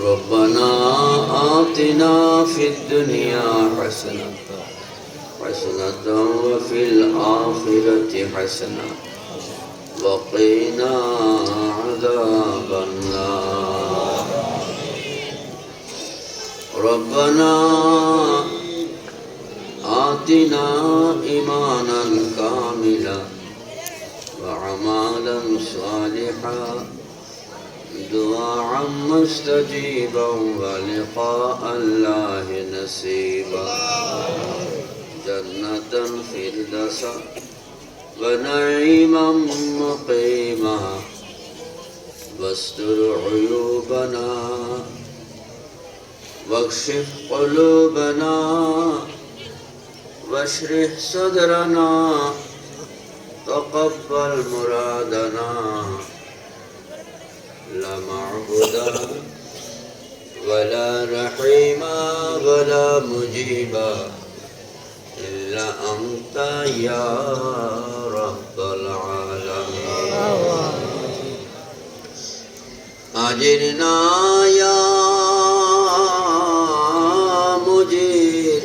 ربنا آتنا في الدنيا حسنة وفي الآخرة حسنة وقنا عذاب النار ربنا آتنا إيمانا كاملا وعملا صالحا دعاء مستجيبا ولقاء الله نصيبا جنة الفردوس ونعيما مقيما واستر عيوبنا واكشف قلوبنا واشرح صدرنا تقبل مرادنا لا معبود ولا رحيم ولا مجيب إلا أنت يا رب العالمين أجرنا يا مجير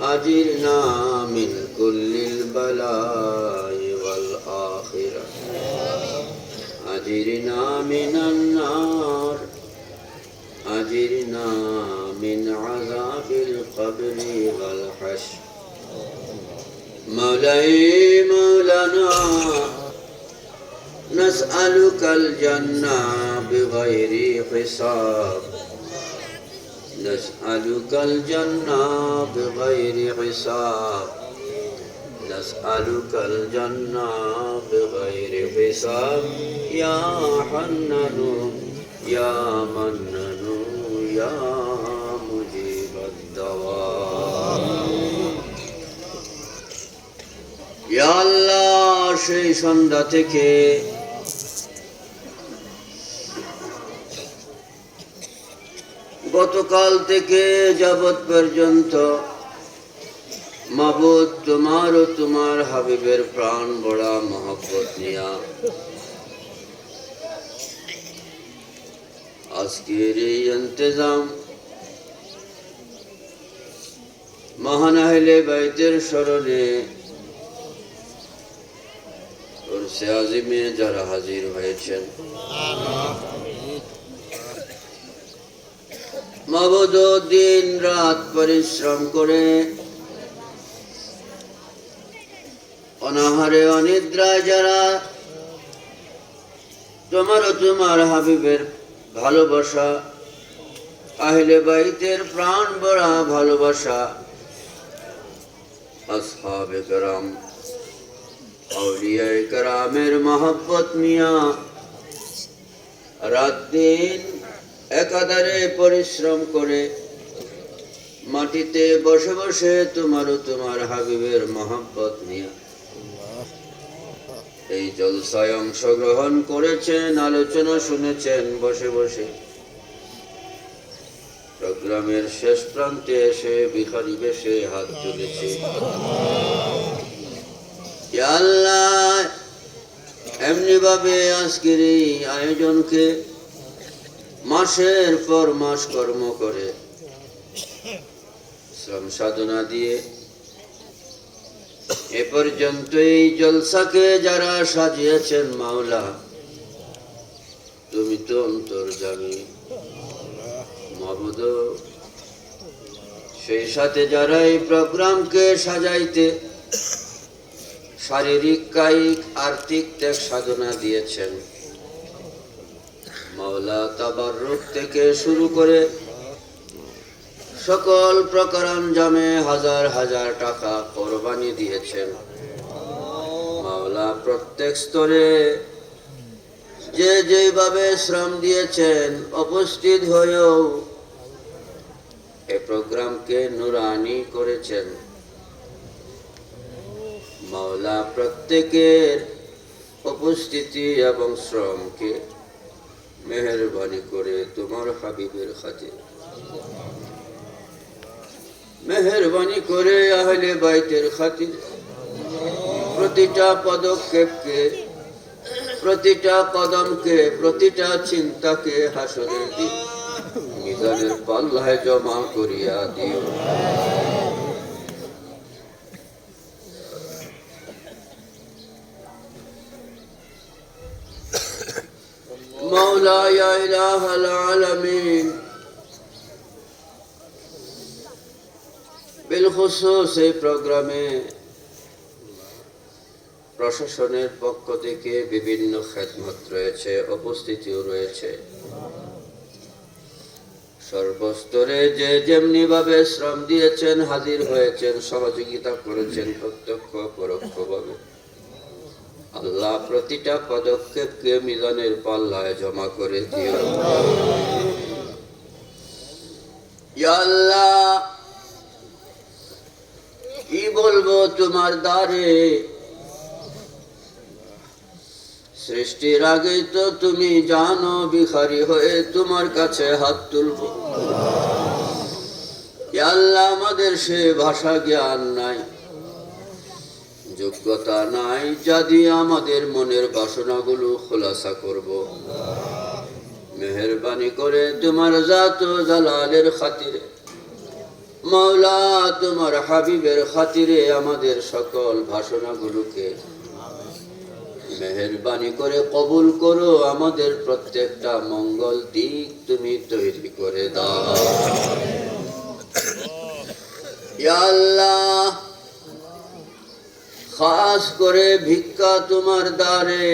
أجرنا من كل البلاء والآخرة أجرنا من النار أجرنا من عذاب القبر والحشر مولاي مولانا نسألك الجنة بغير حساب نسألك الجنة بغير حساب نسألك الجنة بغير حساب يا حنان يا منان يا مجيب الدعاء يا الله সেই সন্ধ্যা থেকে গতকাল থেকে যাবৎ পর্যন্ত মাবুদ তোমার ও তোমার হাবিবের প্রাণ বড়া মহব্বত নিয়া আজকের এই ইন্তজাম মহান আহলে বাইতের স্মরণে উরসে আজিমে যারা হাজির হয়েছেন মাবুদ দিন রাত পরিশ্রম করে অনাহারে অনিদ্রায় যারা তোমার ও তোমার হাবিবের ভালোবাসা আহলে বাইতের প্রাণ ভরা ভালোবাসা আসহাবে কেরাম আউলিয়ায়ে কেরামের মহব্বত নিয়া রাত দিন একাধারে পরিশ্রম করে মাটিতে বসে বসে তোমার ও তোমার হাবিবের মহব্বত নিয়া এই জলসায় অংশগ্রহণ করেছেন আলোচনা শুনেছেন বসে বসে প্রোগ্রামের শেষ প্রান্তে এসে ভিখারি বেশে হাত তুলেছে ইয়া আল্লাহ এমনি ভাবে আজকের এই আয়োজনকে মাসের পর মাস কর্ম করে শ্রম সাধনা দিয়ে এ পর্যন্ত এই জলসাকে যারা সাজিয়েছেন মাওলা তুমি তো অন্তর্যামী মাবুদ সেই সাথে যারা এই প্রোগ্রামকে সাজাইতে শারীরিক কায়িক আর্থিক ত্যাগ সাধনা দিয়েছেন মাওলা তাবাররুক থেকে শুরু করে সকল প্রকারাঞ্জামে হাজার হাজার টাকা কোরবানি দিয়েছেন মাওলা প্রত্যেক স্তরে যে যেভাবে শ্রম দিয়েছেন উপস্থিত হয়েও এই প্রোগ্রামকে নুরানি করেছেন মাওলা প্রত্যেকের উপস্থিতি এবং শ্রমকে মেহেরবানি করে তোমার হাবিবের খাতির মেহেরবানি করে আহলে বাইতের খাতির প্রতিটা পদক্ষেপকে প্রতিটা কদমকে, প্রতিটা চিন্তাকে হাসরের দিন মিজানের পাল্লায় জমা করিয়া দিও। মাওলা ইয়া ইলাহাল আলামিন, বিলখুসুস এই প্রোগ্রামে প্রশাসনের পক্ষ থেকে বিভিন্ন খেদমত রয়েছে, উপস্থিতিও রয়েছে। সর্বস্তরে যে যেমনি ভাবে শ্রম দিয়েছেন, হাজির হয়েছেন, সহযোগিতা করেছেন প্রত্যক্ষ পরোক্ষভাবে, আল্লাহ প্রতিটা পদক্ষেপকে মিজানের পাল্লায় জমা করে দিও। ইয়া আল্লাহ, কি বলবো তোমার দ্বারে, সৃষ্টির আগেই তো তুমি জানো, ভিখারি হয়ে তোমার কাছে হাত তুলব। ইয়া আল্লাহ, আমাদের সে ভাষা জ্ঞান নাই, যোগ্যতা নাই, যা দিয়ে আমাদের মনের বাসনাগুলো খোলাসা করব। মেহেরবানি করে তোমার জাত ও জালালের খাতিরে, মাওলা তোমার হাবিবের খাতিরে আমাদের সকল ভাষণাগুলোকে মেহেরবানি করে কবুল করো। আমাদের প্রত্যেকটা মঙ্গল দিক তুমি তৈরি করে দাও। ইয়া আল্লাহ, খাস করে ভিক্ষা তোমার দ্বারে,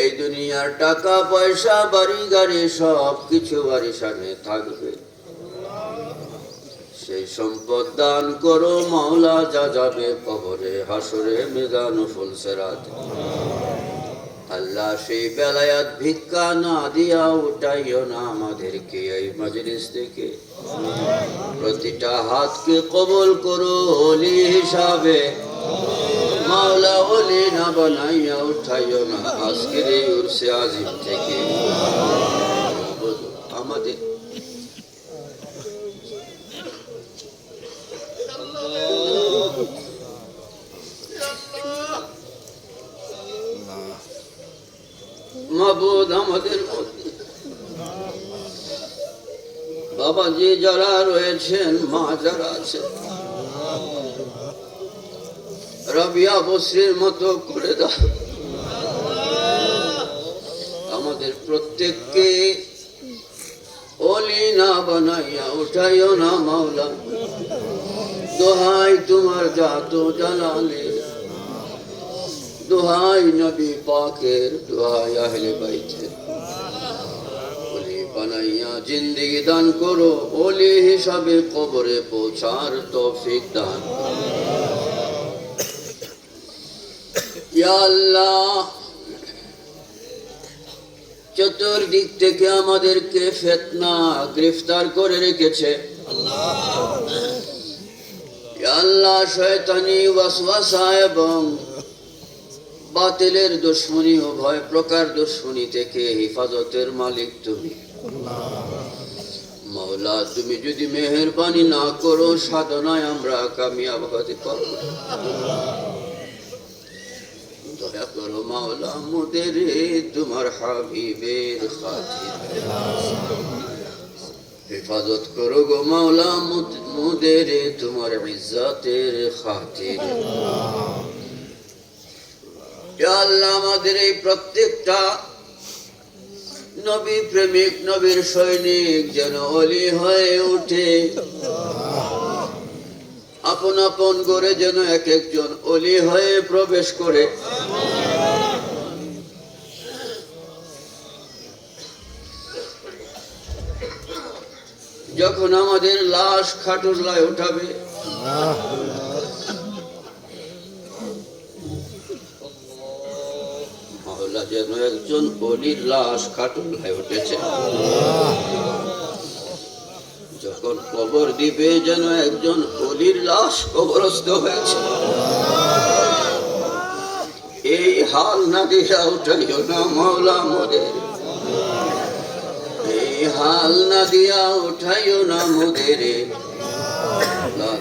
এই দুনিয়ার টাকা পয়সা বাড়ি গাড়ি সব কিছু বারিশানে থাকবে, সেই সম্পদ দান করো মাওলা, যা যাবে কবরে, হাসরে, মিজান ও ফুলসেরাত। আল্লাহ, সেই বেলায়াত ভিক্ষা না দিয়া উঠাইও না আমাদেরকে এই মজলিস থেকে। প্রতিটা হাতকে কবুল করো ওলি হিসাবে, মাওলা ওলি না বানাইয়া উঠাইও না আজকের এই উরসে আজিম থেকে। আমাদের মাবুদ, আমাদের বাবাজি যারা রয়েছেন, মা যারা আছেন, রাবিয়া বসরির মতো করে দাও। আমাদের প্রত্যেককে ওলি না বানাইয়া উঠাইও না মাওলা, দোহাই তোমার জাত ও জালালের, দোহাই নবী পাকের, দোহাই আহলে বাইতের, ওলি বানাইয়া জিন্দেগি দান করো, ওলি হিসাবে কবরে পৌঁছার তৌফিক দান করো। ইয়া আল্লাহ, চতুর্দিক থেকে আমাদেরকে ফিতনা গ্রেফতার করে রেখেছে। ইয়া আল্লাহ, শয়তানি ওয়াসওয়াসা এবং বাতিলের দুশমনী ও ভয় প্রকার দুশমনী থেকে হিফাজতের মালিক তুমি। মাওলা, তুমি যদি মেহেরবানি না করো, সাধনায় আমরা কামিয়াব হতে পারব না। দয়া করো মাওলা, মোদের তোমার হাবিবের খাতিরে হিফাজত করো গো মাওলা, মোদের তোমার ইজ্জতের খাতিরে। ইয়া আল্লাহ, আমাদের এই প্রত্যেকটা নবী প্রেমিক, নবীর সৈনিক যেন ওলি হয়ে উঠে, আপন আপন করে যেন এক একজন ওলি হয়ে প্রবেশ করে। যখন আমাদের লাশ খাটুল্লায় উঠাবে, মাওলা যেন একজন ওলির লাশ খাটুল্লায় উঠেছে। যখন কবর দিবে, যেন একজন ওলির লাশ কবরস্থ হয়েছে। এই হাল না দিয়া উঠাইও না মাওলা মোদের, এই হাল না দিয়া উঠাইও না মোদের।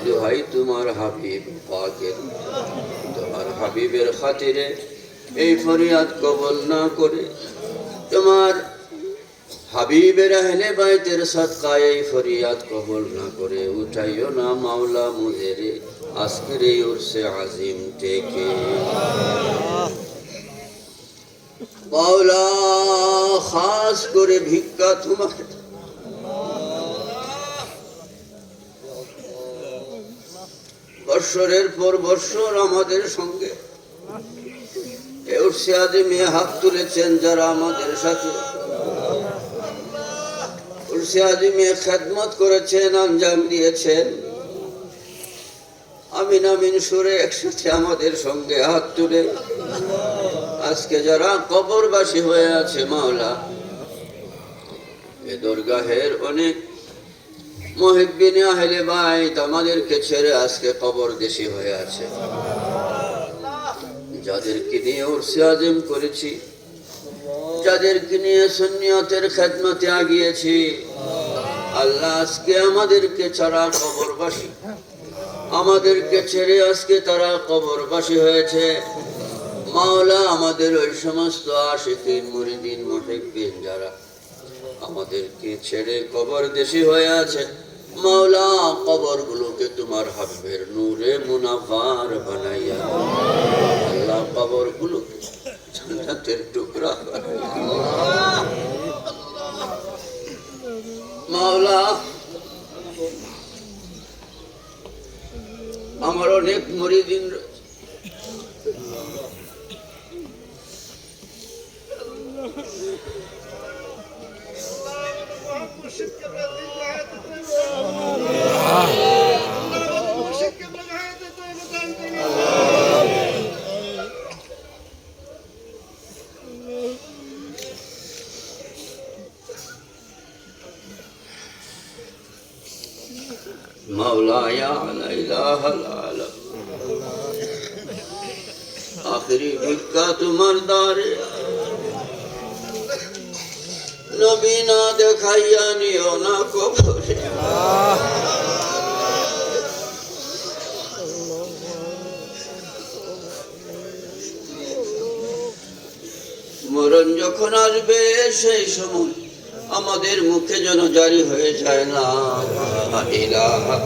দোহাই তোমার হাবিব পাকের, তোমার হাবিবের খাতিরে এই ফরিয়াদ কবুল না করে তোমার হাবিবের আহলে বাইতের সাদকায় এই ফরিয়াদ কবুল না করে উঠাইও না মাওলা মুদেরে আজকের এই উরসে আজিম থেকে। মাওলা খাস করে ভিক্ষা তোমার বৎসরের পর বৎসর আমাদের সঙ্গে উরসে আজিমে হাত তুলেছেন যারা আমাদের সাথে উরসে আজিমে খেদমত করেছেন, আঞ্জাম দিয়েছেন, আমিন আমিন সুরে একসাথে আমাদের সঙ্গে হাত তুলে আজকে যারা কবরবাসী হয়ে আছে মাওলা, এ দরগাহের অনেক মুহিব্বিনে আহলে বাইত আমাদেরকে ছেড়ে আজকে কবরদেশী হয়ে আছে। যাদেরকে নিয়ে উরসে আজিম করেছি, যাদেরকে নিয়ে সুন্নিয়তের খেদমতে আগিয়েছি, আল্লাহ আজকে আমাদেরকে ছাড়া কবরবাসী, আমাদেরকে ছেড়ে আজকে তারা কবরবাসী হয়েছে। মাওলা আমাদের ওই সমস্ত আশিকিন মুরিদিন মুহিব্বিন যারা আমাদেরকে ছেড়ে কবরদেশী হয়ে আছে, মাওলা কবরগুলোকে তোমার হাবিবের নূরে মুনাফার বানাইয়া, আল্লাহ কবরগুলোকে জান্নাতের টুকরা বানাইয়া। মাওলা আমার অনেক মুরিদিন مولا یا لا الہ الا اللہ آخری ভিক্ষা তোমার দ্বারে নবী না দেখাইয়া নিও না কবরে। মরণ যখন আসবে সেই সময় আমাদের মুখে যেন জারি হয়ে যায় না ইলাহা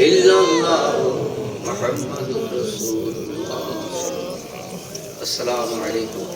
ইল্লাল্লাহ মুহাম্মাদুর রাসূলুল্লাহ। আসসালামু আলাইকুম।